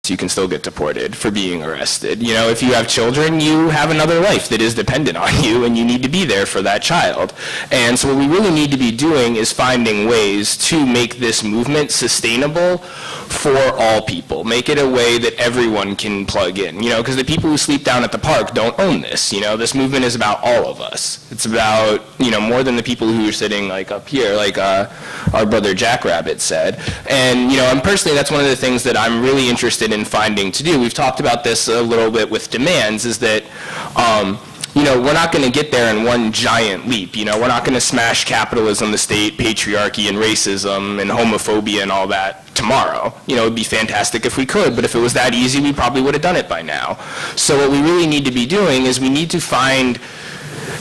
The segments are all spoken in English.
you can still get deported for being arrested. You know, if you have children, you have another life that is dependent on you, and you need to be there for that child. And so what we really need to be doing is finding ways to make this movement sustainable for all people. Make it a way that everyone can plug in, you know, because the people who sleep down at the park don't own this. You know, this movement is about all of us. It's about, you know, more than the people who are sitting like up here, like our brother Jackrabbit said. And, you know, and personally, that's one of the things that I'm really interested in finding to do. We've talked about this a little bit with demands, is that, you know, we're not going to get there in one giant leap. You know, we're not going to smash capitalism, the state, patriarchy, and racism, and homophobia, and all that tomorrow. You know, it would be fantastic if we could, but if it was that easy, we probably would have done it by now. So what we really need to be doing is we need to find,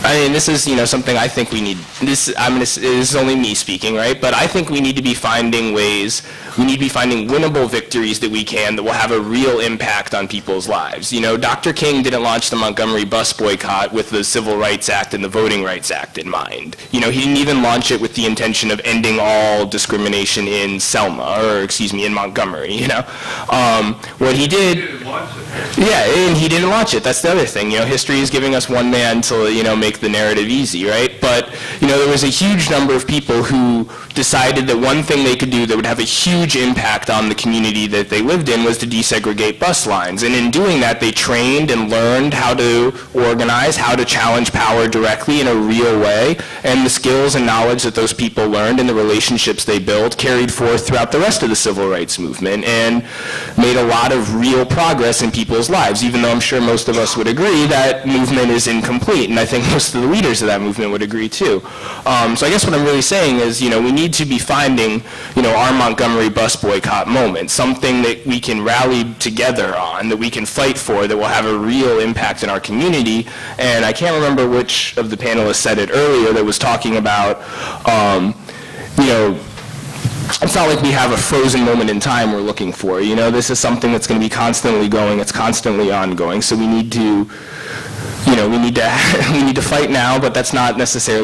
I mean, this is, you know, something I think we need, this is only me speaking, right? But I think we need to be finding ways, we need to be finding winnable victories that we can that will have a real impact on people's lives. You know, Dr. King didn't launch the Montgomery bus boycott with the Civil Rights Act and the Voting Rights Act in mind. You know, he didn't even launch it with the intention of ending all discrimination in Selma, or excuse me, in Montgomery, you know. What he did, yeah, and he didn't launch it. That's the other thing. You know, history is giving us one man to, you know, make the narrative easy, right? But, you know, there was a huge number of people who decided that one thing they could do that would have a huge impact on the community that they lived in was to desegregate bus lines. And in doing that, they trained and learned how to organize, how to challenge power directly in a real way. And the skills and knowledge that those people learned and the relationships they built carried forth throughout the rest of the civil rights movement and made a lot of real progress in people's lives, even though I'm sure most of us would agree that movement is incomplete. And I think most of the leaders of that movement would agree too. So I guess what I'm really saying is, you know, we need to be finding, you know, our Montgomery bus boycott moment, something that we can rally together on, that we can fight for, that will have a real impact in our community. And I can't remember which of the panelists said it earlier that was talking about, you know, it's not like we have a frozen moment in time we're looking for. You know, this is something that's going to be constantly going, it's constantly ongoing. So we need to, you know, we need to fight now, but that's not necessarily